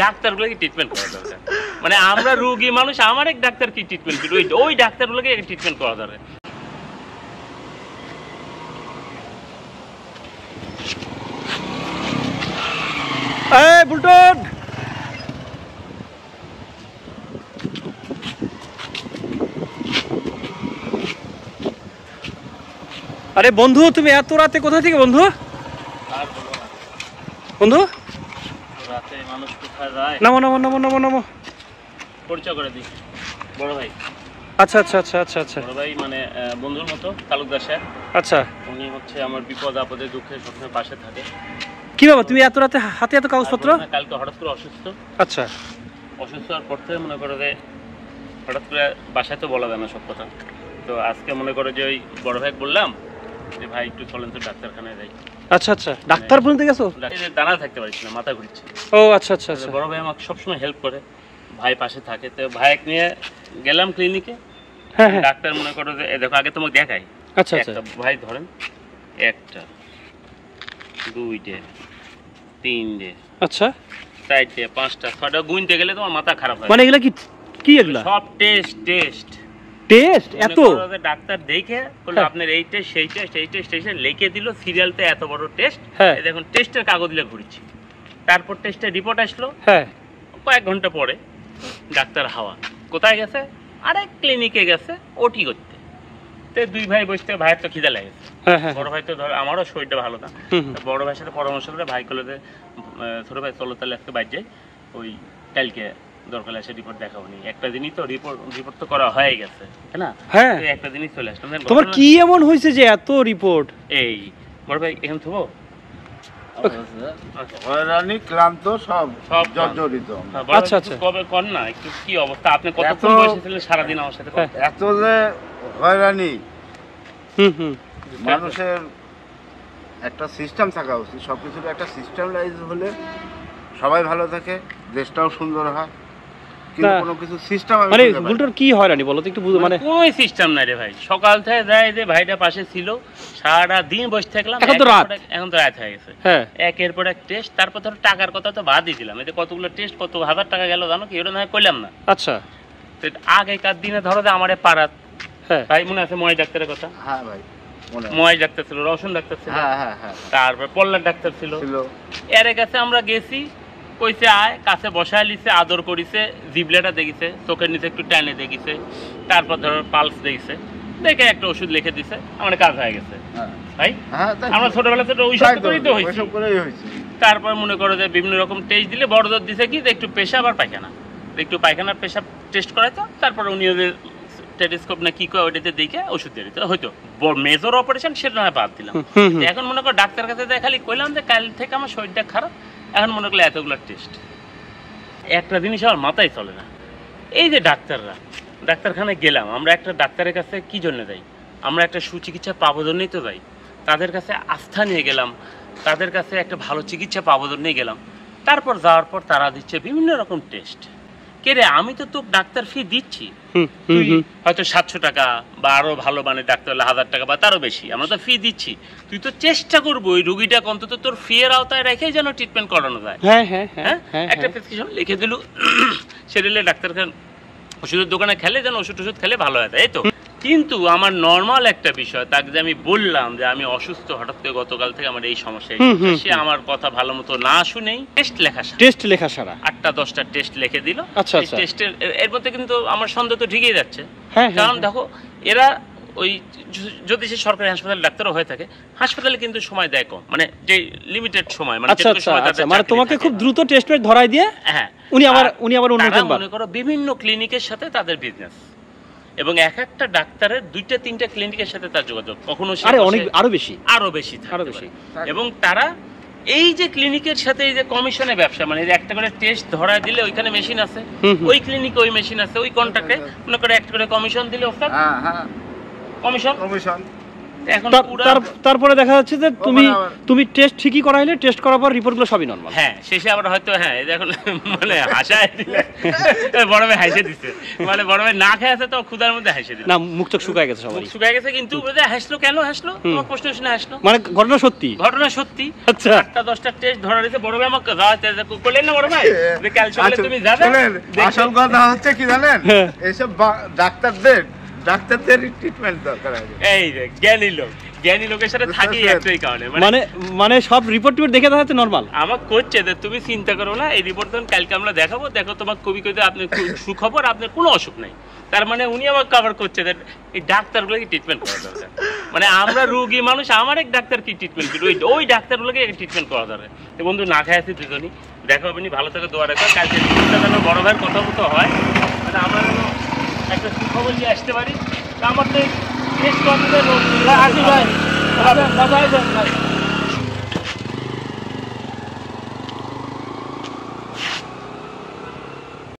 ডাক্তারগুলোকে treatment করা দরকার। মানে আমরা রোগী মানুষ, আমার এক ডাক্তার কি ট্রিটমেন্ট করবে, ওই ডাক্তারগুলোকে ট্রিটমেন্ট করা দরকার। এই বুলটন, আরে বন্ধু তুমি এত রাতে কোথা থেকে বন্ধু? বন্ধু রাতে মানুষ কোথায় যায়? নামো নামো নামো নামো নামো, পরিচয় করে দিই, বড় ভাই। আচ্ছা আচ্ছা আচ্ছা আচ্ছা আচ্ছা, বড় ভাই মানে বন্ধুর মতো, তালুকদার সাহেব। আচ্ছা, উনি হচ্ছে আমার বিপদ আপদে দুঃখে সবসময় পাশে থাকে। কি বাবা তুমি এত রাতে হাতে এত কাগজপত্র? কালকে হঠাৎ করে অসুস্থ। আচ্ছা, অসুস্থ হওয়ার পর থেকে মনে করো যে হঠাৎ করে বাসায় তো বলা যায় না সব কথা, তো আজকে মনে করো যে ওই বড় ভাই বললাম যে ভাই একটু চলেন তো ডাক্তারখানায় যাই। আচ্ছা আচ্ছা, ডাক্তার বলতে গেছো? দাঁড়া থাকতে পারছি না, মাথা ঘুরছে। ও আচ্ছা আচ্ছা আচ্ছা, বড় ভাই আমাকে সবসময় হেল্প করে, ভাই পাশে থাকে। তো ভাইকে নিয়ে গেলাম ক্লিনিকে। হ্যাঁ হ্যাঁ, ডাক্তার মনে করো যে দেখো আগে তোমাকে দেখাই। আচ্ছা আচ্ছা, ভাই ধরেন, একটা, দুইটে, তিনটে, আচ্ছা, চারটে, পাঁচটা, ছয়টা গুনতে গেলে তোমার মাথা খারাপ হয়। মানে এগুলা কি কি এগুলা সব টেস্ট টেস্ট টেস্ট এত? ডাক্তার দেখে বললো আপনার এই টেস্ট সেই টেস্ট এই টেস্ট এই লিখে দিল, সিরিয়ালতে এত বড় টেস্ট। দেখুন টেস্টের কাগজ দিয়ে ঘুরছি। তারপর টেস্টের রিপোর্ট আসলো। হ্যাঁ, কয়েক ঘন্টা পরে ডাক্তার হাওয়া কোথায় গেছে? আরেক ক্লিনিকে গেছে ওটি করতে। তো দুই ভাই বসতে, ভাইয়ের তো খিদা লেগেছে। বড় ভাই তো ধর আমারও শরীরটা ভালো না, বড় ভাইয়ের সাথে পরামর্শ করে ভাই করলো যে ছোট ভাই চলো তাহলে আজকে বাইরে যাই, ওই কালকে দরকার এসে রিপোর্ট দেখাবো নি। একটা দিনই তো রিপোর্ট তো করা হয়ে গেছে, তাই না? হ্যাঁ, একটা দিনই চলে আসলাম। তোমার কি এমন হয়েছে যে এত রিপোর্ট? এই বড় ভাই এখানে থবো, হয়রানি ক্লান্ত সব সব জর্জরিত। আচ্ছা আচ্ছা, কবে কর না একটু কি অবস্থা? আপনি কতক্ষণ বসেছিলেন সারাদিন আমার সাথে? এত যে হয়রানি, মানুষের একটা সিস্টেম থাকা উচিত, সবকিছুর একটা সিস্টেমলাইজ হলে সবাই ভালো থাকে, দেশটাও সুন্দর হয়। কিন্তু কোনো কিছু সিস্টেম মানে বুলটন কি হয়রানি বলো তো একটু বুঝো? মানে কোনো সিস্টেম নাই রে ভাই। সকাল থেকে যায় যে ভাইটা পাশে ছিল, সারা দিন বসে থাকলাম। এখন তো রাত হয়ে গেছে। একের পর এক টেস্ট। তারপর ধরো টাকার কথা তো বাদই দিলাম, এতে কতগুলো টেস্ট কত হাজার টাকা গেল জানো কি? ওটা না কইলাম না। আচ্ছা, আগেকার দিনে ধরো যে আমার পাড়াত ভাই মনে আছে ময় ডাক্তারের কথা? হ্যাঁ ভাই, ময় ডাক্তার ছিল, রসুন ডাক্তার ছিল, তারপর পল্লার ডাক্তার ছিল। এর কাছে আমরা গেছি, কইছে আয়, কাছে বসায় লিছে, আদর করিছে, জিবলেটা দেখিছে, চোখের নিচে একটু টানে দেখিছে, তারপর ধরো পালস দেখিছে, দেখে একটা ওষুধ লিখে দিছে, আমার কাজ হয়ে গেছে। ভাই আমরা ছোটবেলা থেকে ওই সব করেই তো হয়েছে। তারপর মনে করো যে বিভিন্ন রকম টেস্ট দিলে, বড় দর দিছে কি একটু পেশাব আর পায়খানা, একটু পায়খানার পেশাব টেস্ট করাইতো। তারপর উনি ওদের টেলিস্কোপ না কি কয় ওইটাতে দেখে ওষুধ দিয়ে দিত। হয়তো মেজর অপারেশন সেটা না বাদ দিলাম। এখন মনে করো ডাক্তার কাছে খালি কইলাম যে কাল থেকে আমার শরীরটা খারাপ, এখন মনে করলে এতগুলো টেস্ট। একটা জিনিস আমার মাথায় চলে না, এই যে ডাক্তারখানায় গেলাম আমরা, একটা ডাক্তারের কাছে কি জন্য যাই? আমরা একটা সুচিকিৎসা পাবো জন্যই তো যাই। তাদের কাছে আস্থা নিয়ে গেলাম, তাদের কাছে একটা ভালো চিকিৎসা পাবো জন্যই গেলাম। তারপর যাওয়ার পর তারা দিচ্ছে বিভিন্ন রকম টেস্ট। কে রে, আমি তো তোকে ডাক্তার ফি দিচ্ছি, তুই হয়তো 700 টাকা বা আরো ভালো মানে ডাক্তার হলে 1000 টাকা বা তারও বেশি আমরা তো ফি দিচ্ছি। তুই তো চেষ্টা করবো ওই রুগীটাকে অন্তত তোর ফি এর আওতায় রেখেই যেন ট্রিটমেন্ট করানো যায়। একটা প্রেসক্রিপশন লিখে দিল, সেদিলে ডাক্তারখানা ওষুধের দোকানে খেলে যেন ওষুধ খেলে ভালো হয়, এই তো। কিন্তু আমার নর্মাল একটা বিষয়, তাকে যে আমি বললাম যে আমি অসুস্থ, হঠাৎ করে গতকাল থেকে আমার এই সমস্যা, সে আমার কথা ভালো মতো না শুনেই টেস্ট লেখা সারা 8টা 10টা টেস্ট লিখে দিল। টেস্টের এর মধ্যে কিন্তু আমার সন্দেহ তো ঠিকই যাচ্ছে, কারণ দেখো এরা ওই যদি সে সরকারি হাসপাতালে ডাক্তারও হয়ে থাকে, হাসপাতালে কিন্তু সময় দেয় কম, মানে যে লিমিটেড সময়, মানে তোমাকে খুব দ্রুত টেস্ট ধরাই দিয়ে। হ্যাঁ, উনি আবার মনে করো বিভিন্ন ক্লিনিকের সাথে তাদের বিজনেস, এবং এক একটা ডাক্তারের 2টা 3টা ক্লিনিকের সাথে তার যোগাযোগ, কখনো আরো বেশি এবং তারা এই যে ক্লিনিকের সাথে এই যে কমিশনের ব্যবসা, মানে একটা করে টেস্ট ধরা দিলে ওইখানে মেশিন আছে, ওই ক্লিনিকে ওই মেশিন আছে, ওই কন্ট্রাক্টে মনে করে একটা করে কমিশন দিলে কমিশন এখন তারপরে দেখা যাচ্ছে যে তুমি টেস্ট ঠিকই করাইলে, টেস্ট করার পর রিপোর্টগুলো সবই নরমাল। হ্যাঁ, শেষে আবার হয়তো এখন মানে হাসায় দিলে বড় ভাই হাসে দিচ্ছে, মানে বড় ভাই না খেয়ে আছে তো ক্ষুধার মধ্যে হাসে দিল, না মুখ চোখ শুকায় গেছে, সবাই শুকায় গেছে, কিন্তু হাসলো কেন হাসলো তোমার প্রশ্ন শুনে হাসলো, মানে ঘটনা সত্যি, ঘটনা সত্যি। আচ্ছা 8টা-10টা টেস্ট ধরা দিয়েছে বড় ভাই, আমাকে করলেন না বড় ভাই, কাল সকালে তুমি যাবে। আসল কথা হচ্ছে কি জানেন, এইসব ডাক্তারদের ট্রিটমেন্ট দরকার আছে। এই যে জ্ঞানী লোকের সাথে থাকি একটাই কারণে, মানে সব রিপোর্ট দেখে দেখা যাচ্ছে নরমাল। আমার করছে যে তুমি চিন্তা করো না, এই রিপোর্ট কালকে আমরা দেখাবো, দেখো তোমার কবি কইতে আপনার সুখবর, আপনার কোনো অসুখ নাই। তার মানে উনি আমাকে কভার করছে যে এই ডাক্তারগুলোকে ট্রিটমেন্ট করা দরকার, মানে আমরা রোগী মানুষ, আমার এক ডাক্তার কি ট্রিটমেন্ট করবে, ওই ডাক্তারগুলোকে ট্রিটমেন্ট করা দরকার। তো বন্ধু না খাই আছি দুজনই, দেখো আপনি ভালো থেকে দোয়া রাখবেন, কালকে রিপোর্টটা যেন বড় ভাইয়ের কথা মতো হয়, মানে আমরা যেন একটা সুখবর নিয়ে আসতে পারি। আমার তো টেস্ট করতে ভাই